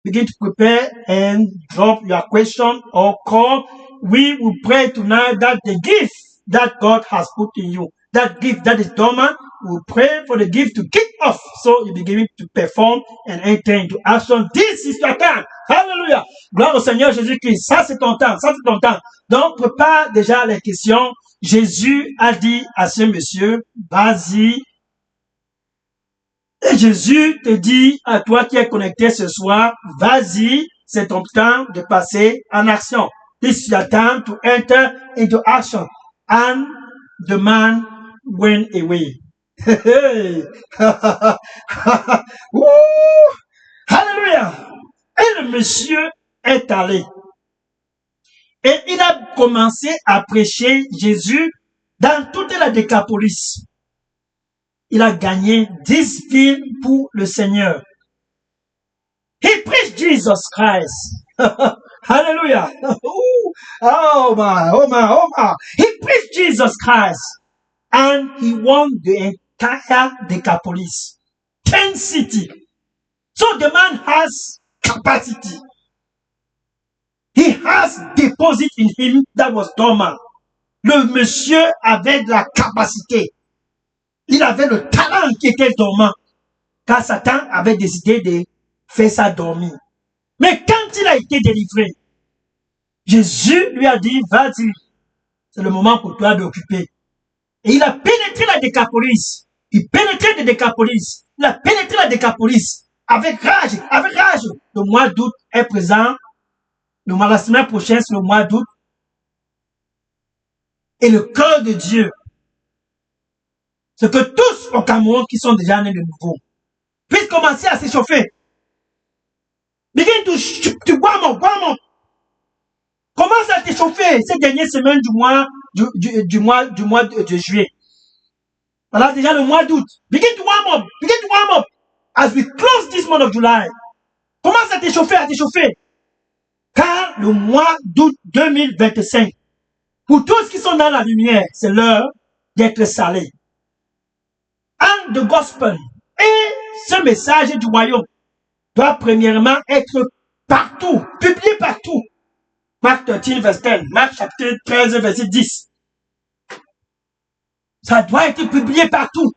begin to prepare and drop your question or call. We will pray tonight that the gift that God has put in you, that gift that is dormant, we will pray for the gift to kick off so you begin to perform and enter into action. This is your time. Hallelujah. Gloire au Seigneur Jésus-Christ. Ça c'est ton temps. Ça c'est ton temps. Donc prépare déjà les questions. Jésus a dit à ce monsieur, vas-y. Et Jésus te dit à toi qui es connecté ce soir, vas-y, c'est ton temps de passer en action. This is your time to enter into action. And the man went away. Hallelujah! Et le monsieur est allé. Et il a commencé à prêcher Jésus dans toute la Décapolis. Il a gagné 10 villes pour le Seigneur. He preached Jesus Christ. Hallelujah. Oh my. He preached Jesus Christ. And he won the entire Decapolis. 10 cities. So the man has capacity. He has deposit in him that was dormant. Le monsieur avait de la capacité. Il avait le talent qui était dormant. Car Satan avait décidé de faire ça dormir. Mais quand il a été délivré, Jésus lui a dit, vas-y, c'est le moment pour toi d'occuper. Et il a pénétré la Décapolis. Il pénétrait la Décapolis. Il a pénétré la Décapolis. Avec rage. Le mois d'août est présent. La semaine prochaine, c'est le mois d'août. Et le cœur de Dieu, c'est que tous au Cameroun qui sont déjà nés de nouveau puissent commencer à s'échauffer. Begin to warm up. Commence à t'échauffer ces dernières semaines du mois de juillet. Voilà déjà le mois d'août. Begin to warm up. As we close this month of July. Commence à t'échauffer. Car le mois d'août 2025, pour tous qui sont dans la lumière, c'est l'heure d'être salés. And the gospel et ce message du royaume doit premièrement être partout, publié partout. Marc 13, verset 10. Marc chapitre 13, verset 10. Ça doit être publié partout.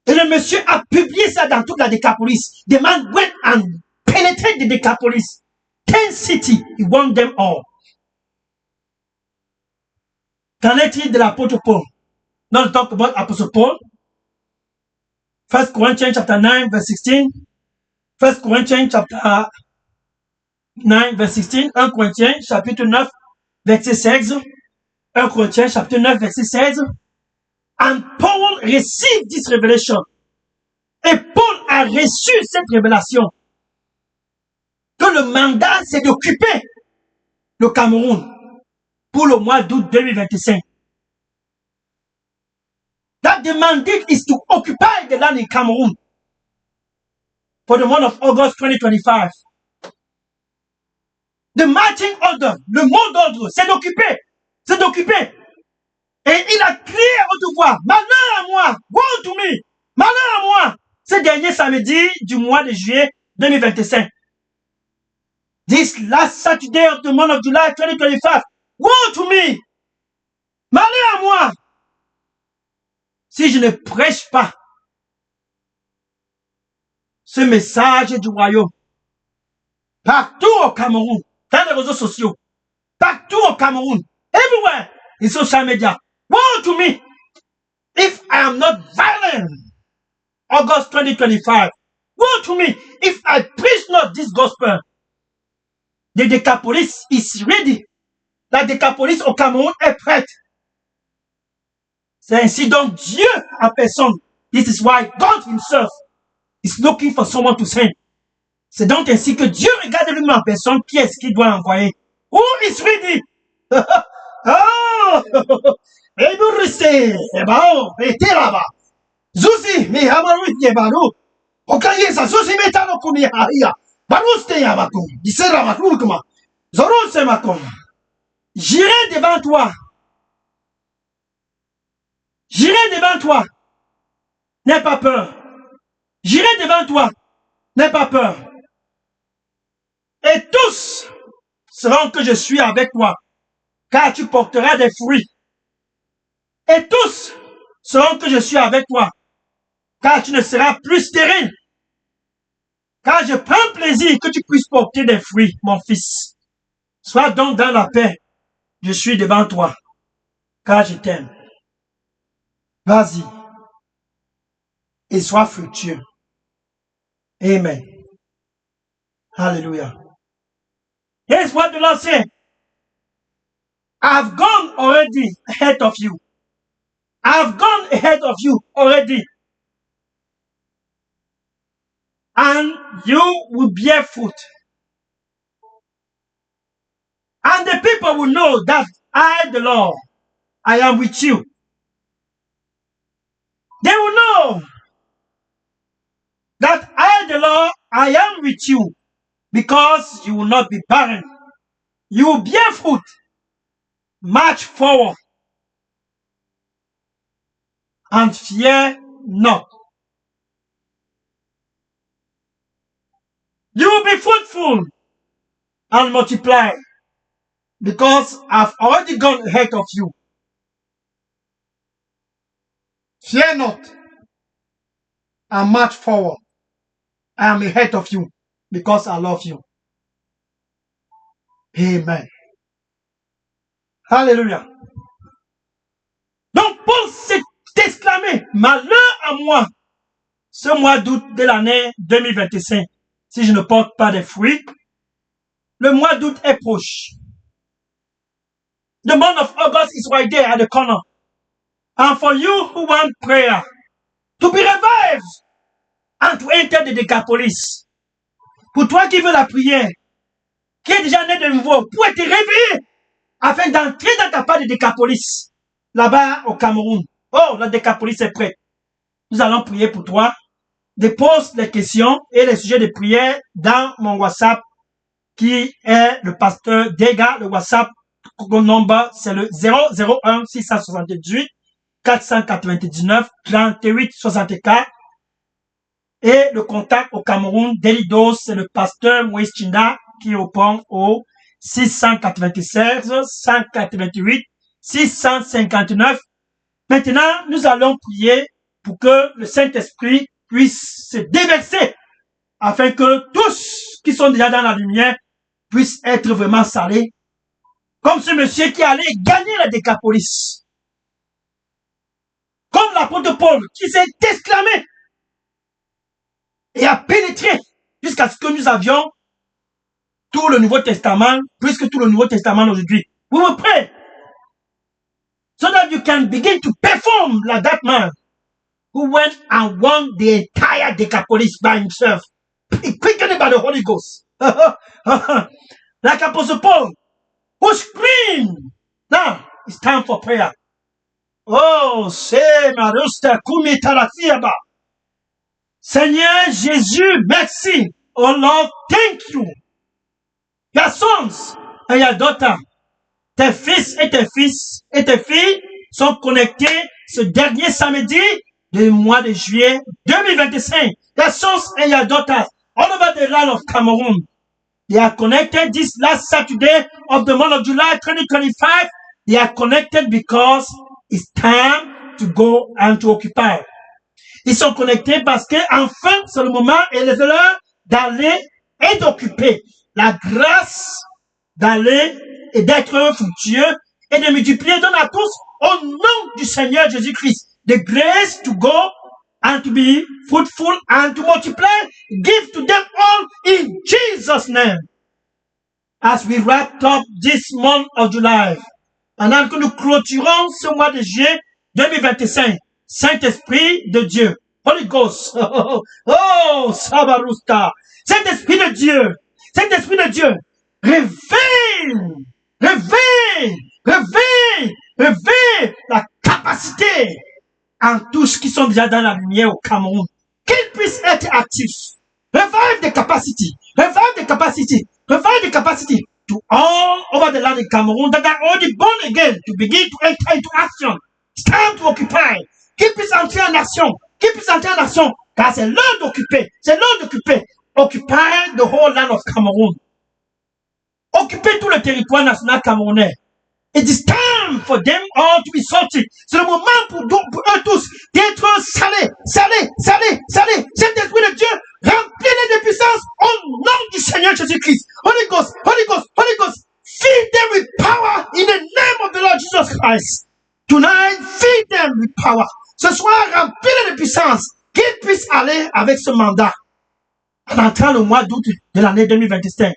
Et le monsieur a publié ça dans toute la Décapolis. The man went and penetrated the Decapolis. 10 cities, he won them all. Qu'en est-il de l'apôtre Paul? Don't talk about Apostle Paul. 1 Corinthians chapter 9, verse 16. 1 Corinthians chapter 9, verse 16. 1 Corinthiens chapitre 9, verset 16. 1 Corinthiens chapitre 9, verset 16. And Paul received this revelation. Et Paul a reçu cette révélation. Que le mandat, c'est d'occuper le Cameroun pour le mois d'août 2025. That the mandate is to occupy the land in Cameroon for the month of August 2025. The marching order, le mot d'ordre, c'est d'occuper. Et il a crié à haute voix, malheur à moi, woe to me, malheur à moi, ce dernier samedi du mois de juillet 2025. This last Saturday of the month of July 2025, woe to me, malheur à moi, si je ne prêche pas ce message du royaume partout au Cameroun, dans les réseaux sociaux, partout au Cameroun, everywhere, in social media, woe to me, if I am not violent, August 2025, woe to me, if I preach not this gospel. The Decapolis is ready. La Decapolis au Cameroun est prête. C'est ainsi donc Dieu en personne. This is why God himself is looking for someone to send. C'est donc ainsi que Dieu regarde lui-même en personne qui est-ce qu'il doit envoyer. Who is ready? Oh! Et vous restez, restez là-bas. Zuzi, mais hamaru yebaru. Okaye sa zuzi metano kumi haia. Baruste yabakum. Disera matrukuma. Zoruse makum. J'irai devant toi. J'irai devant toi. N'aie pas peur. J'irai devant toi. N'aie pas peur. Et tous sauront que je suis avec toi, car tu porteras des fruits. Et tous sauront que je suis avec toi, car tu ne seras plus stérile. Car je prends plaisir que tu puisses porter des fruits, mon fils. Sois donc dans la paix. Je suis devant toi, car je t'aime. Vas-y et sois fructueux. Amen. Hallelujah. Here's what the Lord said. I've gone already ahead of you. I've gone ahead of you already. And you will bear fruit. And the people will know that I, the Lord, I am with you. They will know that I, the Lord, I am with you, because you will not be barren. You will bear fruit. March forward and fear not. You will be fruitful and multiply, because I've already gone ahead of you. Fear not and march forward. I am ahead of you because I love you. Amen. Alléluia. Donc, Paul s'est exclamé, malheur à moi, ce mois d'août de l'année 2025, si je ne porte pas de fruits. Le mois d'août est proche. The month of August is right there at the corner. And for you who want prayer to be revived and to enter the Decapolis, pour toi qui veux la prière, qui est déjà né de nouveau, pour être réveillé, afin d'entrer dans ta part de Decapolis, là-bas au Cameroun. Oh, la Decapolis est prête. Nous allons prier pour toi. Dépose les questions et les sujets de prière dans mon WhatsApp, qui est le pasteur Dega. Le WhatsApp, le number, c'est le 001 678 499 38 64. Et le contact au Cameroun d'Elidos, c'est le pasteur Moïse Chinda, qui répond au 696 188 659. Maintenant, nous allons prier pour que le Saint-Esprit puisse se déverser, afin que tous qui sont déjà dans la lumière puissent être vraiment salés, comme ce monsieur qui allait gagner la Décapolis, comme l'apôtre Paul qui s'est exclamé et a pénétré jusqu'à ce que nous avions tout le Nouveau Testament, plus que tout le Nouveau Testament aujourd'hui. We will pray so that you can begin to perform like that man who went and won the entire Decapolis by himself, quickened by the Holy Ghost. Like Apostle Paul, who screamed. Now, it's time for prayer. Oh, Seigneur Jésus, merci. Oh Lord, thank you. Your sons and your daughters, tes fils et tes filles sont connectés ce dernier samedi du mois de juillet 2025. Your sons and your daughters all over the land of Cameroon, they are connected this last Saturday of the month of July 2025. They are connected because it's time to go and to occupy. Ils sont connectés parce que enfin c'est le moment et l'heure d'aller et d'occuper. La grâce d'aller et d'être fructueux et de multiplier donne à tous au nom du Seigneur Jésus-Christ. The grace to go and to be fruitful and to multiply, give to them all in Jesus' name. As we wrap up this month of July, pendant que nous clôturons ce mois de juillet 2025, Saint-Esprit de Dieu, Holy Ghost, oh, Sabarusta, Saint-Esprit de Dieu, Saint-Esprit de Dieu, réveille la capacité en tous qui sont déjà dans la lumière au Cameroun, qu'ils puissent être actifs. Revive the capacity to all over the land in Cameroon that are already born again to begin to enter into action. It's time to occupy. Qu'ils puissent entrer en action, car c'est l'heure d'occuper, Occupy the whole land of Cameroon. occuper tout le territoire national camerounais. It is time for them all to be salty. C'est le moment pour eux tous d'être salés, salés, salés, salés. Cet esprit de Dieu, remplis-les de puissance au nom du Seigneur Jésus-Christ. Holy Ghost, Holy Ghost, Holy Ghost. Feed them with power in the name of the Lord Jesus Christ. Tonight, feed them with power. Ce soir, remplis-les de puissance, qu'ils puissent aller avec ce mandat en entrant le mois d'août de l'année 2025.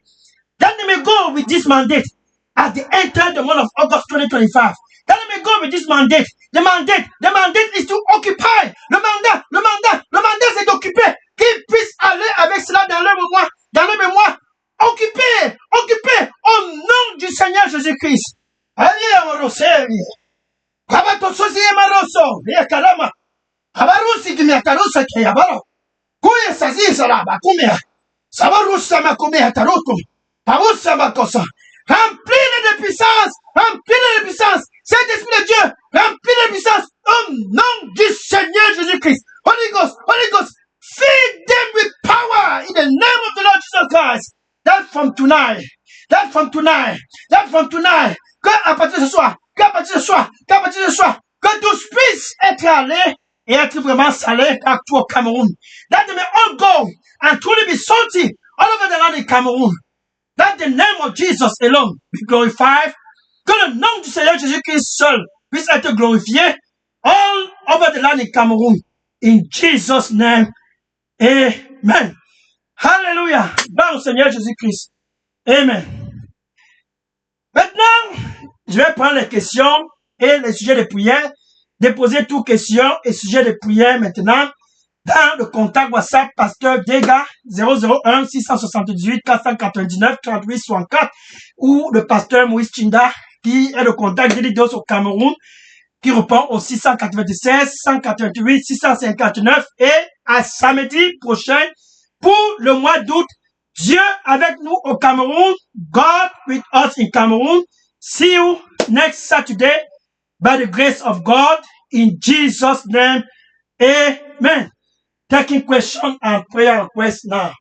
Then they may go with this mandate at the end of the month of August 2025. Then they may go with this mandate. The mandate is to occupy. Le mandat c'est d'occuper. Qu'ils puissent aller avec cela dans le mémoire. Occuper au nom du Seigneur Jésus-Christ. Allez, Amoroseri. Kabatososi Maroso. Yakarama. Kabarusi Gimiakarusa Kayabaro. Kuya Sazi Saraba Kumia. Sabarusa Makumia Taroto. Parusa Makosa. Remplis-les de puissance. Remplis-les de puissance. Saint-Esprit de Dieu. Remplis-les de puissance. Au nom du Seigneur Jésus-Christ. Holy Ghost. Feed them with power in the name of the Lord Jesus Christ. That from tonight. Que à partir de ce soir. Que tous puissent être allés et être vraiment salés partout au Cameroun. That they may all go and truly be salty all over the land in Cameroon. That the name of Jesus alone be glorified. Que le nom du Seigneur Jésus-Christ seul puisse être glorifié all over the land in Cameroon. In Jesus' name, amen. Hallelujah. Gloire au Seigneur Jésus-Christ. Amen. Maintenant, je vais prendre les questions et les sujets de prière, déposer toutes questions et sujets de prière maintenant dans le contact WhatsApp Pasteur Dega 001 678 499 38 64 ou le Pasteur Moïse Chinda qui est le contact d'Elidos au Cameroun qui répond au 696 188 659 et à samedi prochain pour le mois d'août. Dieu avec nous au Cameroun. God with us in Cameroon. See you next Saturday by the grace of God in Jesus' name. Amen. Taking question and prayer request now.